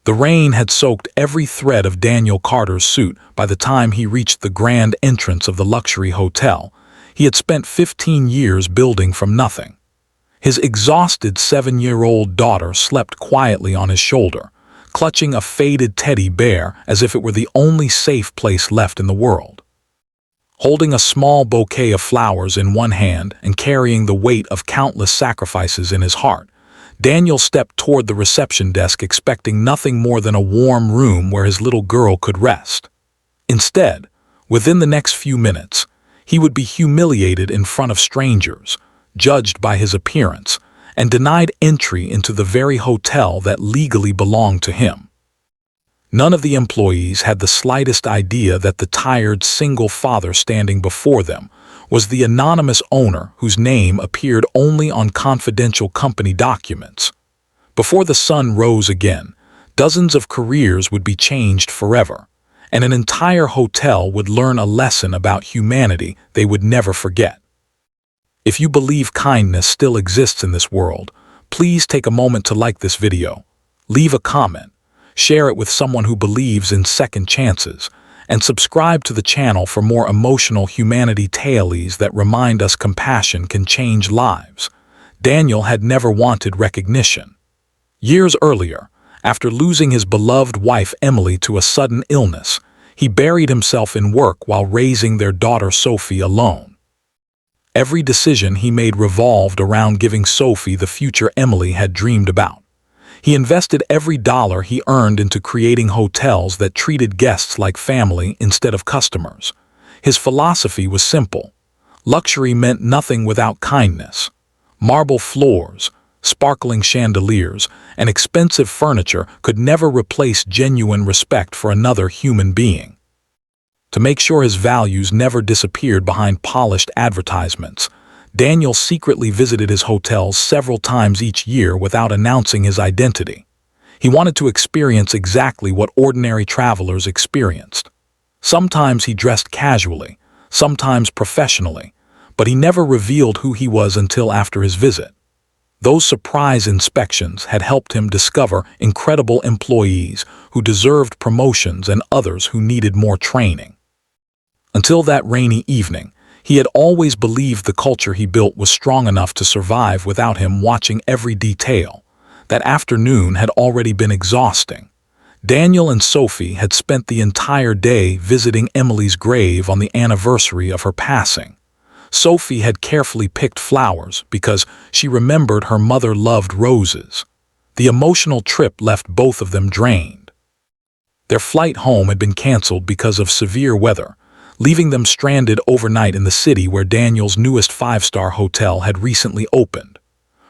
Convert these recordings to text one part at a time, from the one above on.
The rain had soaked every thread of Daniel Carter's suit by the time he reached the grand entrance of the luxury hotel. He had spent 15 years building from nothing. His exhausted 7-year-old daughter slept quietly on his shoulder, clutching a faded teddy bear as if it were the only safe place left in the world. Holding a small bouquet of flowers in one hand and carrying the weight of countless sacrifices in his heart, Daniel stepped toward the reception desk expecting nothing more than a warm room where his little girl could rest. Instead, within the next few minutes, he would be humiliated in front of strangers, judged by his appearance, and denied entry into the very hotel that legally belonged to him. None of the employees had the slightest idea that the tired single father standing before them was the anonymous owner whose name appeared only on confidential company documents. Before the sun rose again, dozens of careers would be changed forever, and an entire hotel would learn a lesson about humanity they would never forget. If you believe kindness still exists in this world, please take a moment to like this video, leave a comment, share it with someone who believes in second chances, and subscribe to the channel for more emotional humanity tales that remind us compassion can change lives. Daniel had never wanted recognition. Years earlier, after losing his beloved wife Emily to a sudden illness, he buried himself in work while raising their daughter Sophie alone. Every decision he made revolved around giving Sophie the future Emily had dreamed about. He invested every dollar he earned into creating hotels that treated guests like family instead of customers. His philosophy was simple. Luxury meant nothing without kindness. Marble floors, sparkling chandeliers, and expensive furniture could never replace genuine respect for another human being. To make sure his values never disappeared behind polished advertisements, Daniel secretly visited his hotels several times each year without announcing his identity. He wanted to experience exactly what ordinary travelers experienced. Sometimes he dressed casually, sometimes professionally, but he never revealed who he was until after his visit. Those surprise inspections had helped him discover incredible employees who deserved promotions and others who needed more training. Until that rainy evening, he had always believed the culture he built was strong enough to survive without him watching every detail. That afternoon had already been exhausting. Daniel and Sophie had spent the entire day visiting Emily's grave on the anniversary of her passing. Sophie had carefully picked flowers because she remembered her mother loved roses. The emotional trip left both of them drained. Their flight home had been canceled because of severe weather, leaving them stranded overnight in the city where Daniel's newest 5-star hotel had recently opened.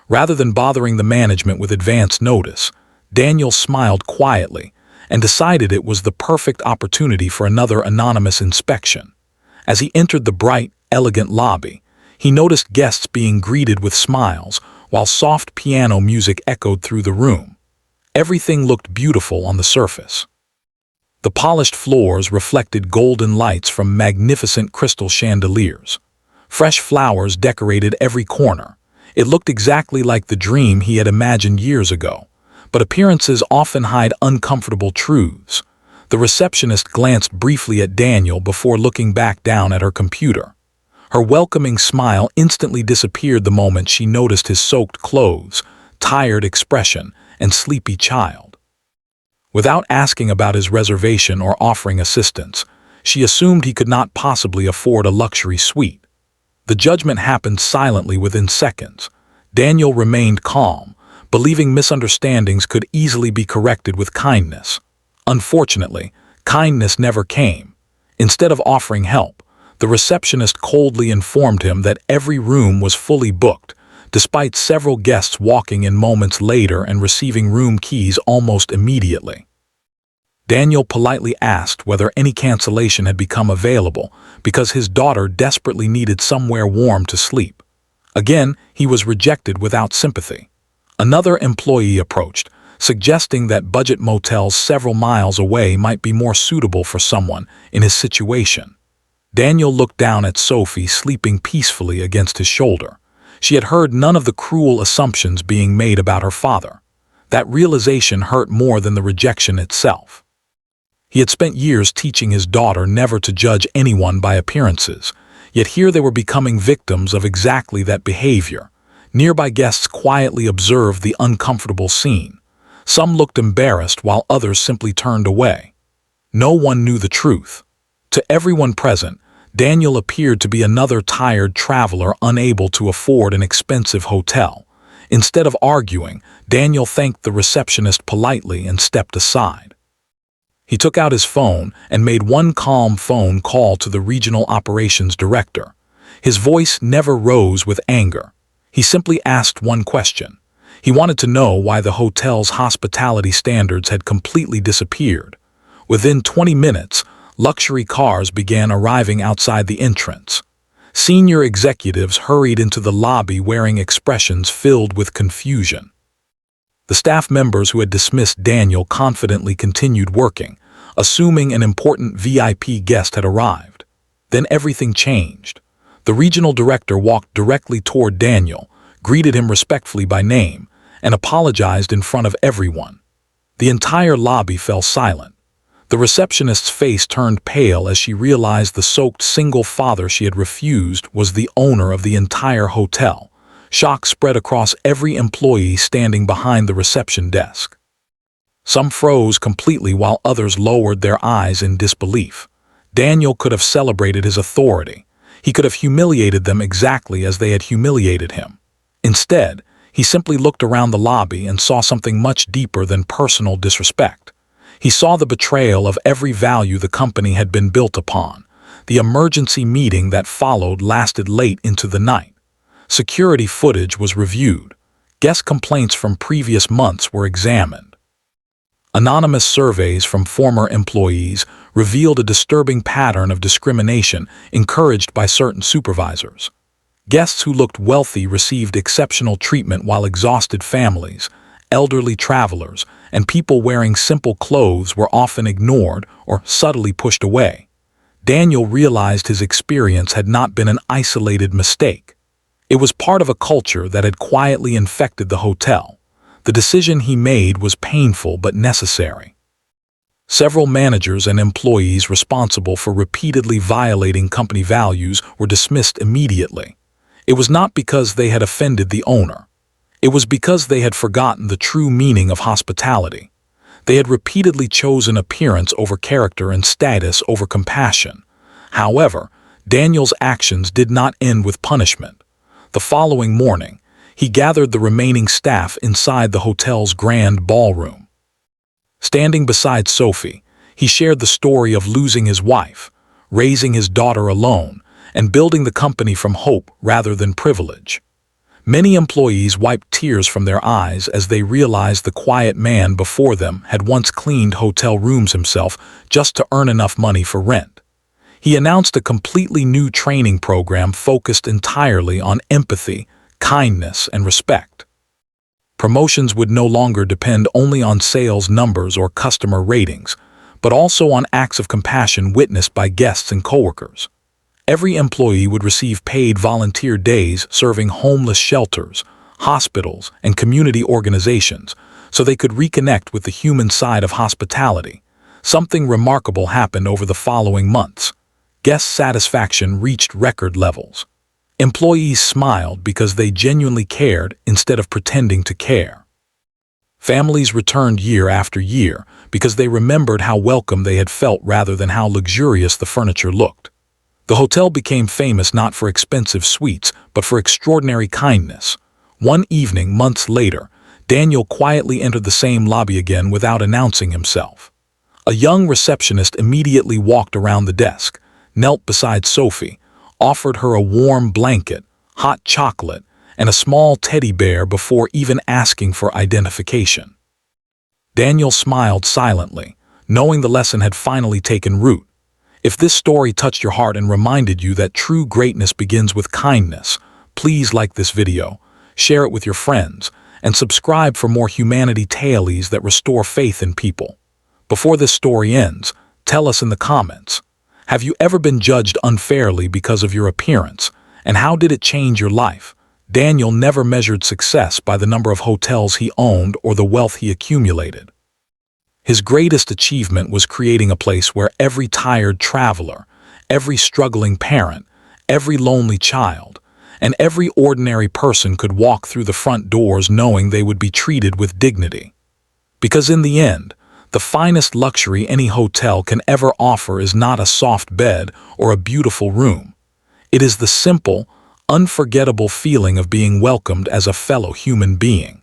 Rather than bothering the management with advance notice, Daniel smiled quietly and decided it was the perfect opportunity for another anonymous inspection. As he entered the bright, elegant lobby, he noticed guests being greeted with smiles while soft piano music echoed through the room. Everything looked beautiful on the surface. The polished floors reflected golden lights from magnificent crystal chandeliers. Fresh flowers decorated every corner. It looked exactly like the dream he had imagined years ago, but appearances often hide uncomfortable truths. The receptionist glanced briefly at Daniel before looking back down at her computer. Her welcoming smile instantly disappeared the moment she noticed his soaked clothes, tired expression, and sleepy child. Without asking about his reservation or offering assistance, she assumed he could not possibly afford a luxury suite. The judgment happened silently within seconds. Daniel remained calm, believing misunderstandings could easily be corrected with kindness. Unfortunately, kindness never came. Instead of offering help, the receptionist coldly informed him that every room was fully booked, despite several guests walking in moments later and receiving room keys almost immediately. Daniel politely asked whether any cancellation had become available because his daughter desperately needed somewhere warm to sleep. Again, he was rejected without sympathy. Another employee approached, suggesting that budget motels several miles away might be more suitable for someone in his situation. Daniel looked down at Sophie sleeping peacefully against his shoulder. She had heard none of the cruel assumptions being made about her father. That realization hurt more than the rejection itself. He had spent years teaching his daughter never to judge anyone by appearances, yet here they were becoming victims of exactly that behavior. Nearby guests quietly observed the uncomfortable scene. Some looked embarrassed while others simply turned away. No one knew the truth. To everyone present, Daniel appeared to be another tired traveler unable to afford an expensive hotel. Instead of arguing, Daniel thanked the receptionist politely and stepped aside. He took out his phone and made one calm phone call to the regional operations director. His voice never rose with anger. He simply asked one question. He wanted to know why the hotel's hospitality standards had completely disappeared. Within 20 minutes, luxury cars began arriving outside the entrance. Senior executives hurried into the lobby wearing expressions filled with confusion. The staff members who had dismissed Daniel confidently continued working, assuming an important VIP guest had arrived. Then everything changed. The regional director walked directly toward Daniel, greeted him respectfully by name, and apologized in front of everyone. The entire lobby fell silent. The receptionist's face turned pale as she realized the soaked single father she had refused was the owner of the entire hotel. Shock spread across every employee standing behind the reception desk. Some froze completely while others lowered their eyes in disbelief. Daniel could have celebrated his authority. He could have humiliated them exactly as they had humiliated him. Instead, he simply looked around the lobby and saw something much deeper than personal disrespect. He saw the betrayal of every value the company had been built upon. The emergency meeting that followed lasted late into the night. Security footage was reviewed. Guest complaints from previous months were examined. Anonymous surveys from former employees revealed a disturbing pattern of discrimination encouraged by certain supervisors. Guests who looked wealthy received exceptional treatment while exhausted families, elderly travelers, and people wearing simple clothes were often ignored or subtly pushed away. Daniel realized his experience had not been an isolated mistake. It was part of a culture that had quietly infected the hotel. The decision he made was painful but necessary. Several managers and employees responsible for repeatedly violating company values were dismissed immediately. It was not because they had offended the owner. It was because they had forgotten the true meaning of hospitality. They had repeatedly chosen appearance over character and status over compassion. However, Daniel's actions did not end with punishment. The following morning, he gathered the remaining staff inside the hotel's grand ballroom. Standing beside Sophie, he shared the story of losing his wife, raising his daughter alone, and building the company from hope rather than privilege. Many employees wiped tears from their eyes as they realized the quiet man before them had once cleaned hotel rooms himself just to earn enough money for rent. He announced a completely new training program focused entirely on empathy, kindness, and respect. Promotions would no longer depend only on sales numbers or customer ratings, but also on acts of compassion witnessed by guests and coworkers. Every employee would receive paid volunteer days serving homeless shelters, hospitals, and community organizations, so they could reconnect with the human side of hospitality. Something remarkable happened over the following months. Guest satisfaction reached record levels. Employees smiled because they genuinely cared instead of pretending to care. Families returned year after year because they remembered how welcome they had felt rather than how luxurious the furniture looked. The hotel became famous not for expensive suites, but for extraordinary kindness. One evening, months later, Daniel quietly entered the same lobby again without announcing himself. A young receptionist immediately walked around the desk, knelt beside Sophie, offered her a warm blanket, hot chocolate, and a small teddy bear before even asking for identification. Daniel smiled silently, knowing the lesson had finally taken root. If this story touched your heart and reminded you that true greatness begins with kindness, please like this video, share it with your friends, and subscribe for more humanity tales that restore faith in people. Before this story ends, tell us in the comments, have you ever been judged unfairly because of your appearance, and how did it change your life? Daniel never measured success by the number of hotels he owned or the wealth he accumulated. His greatest achievement was creating a place where every tired traveler, every struggling parent, every lonely child, and every ordinary person could walk through the front doors knowing they would be treated with dignity. Because in the end, the finest luxury any hotel can ever offer is not a soft bed or a beautiful room. It is the simple, unforgettable feeling of being welcomed as a fellow human being.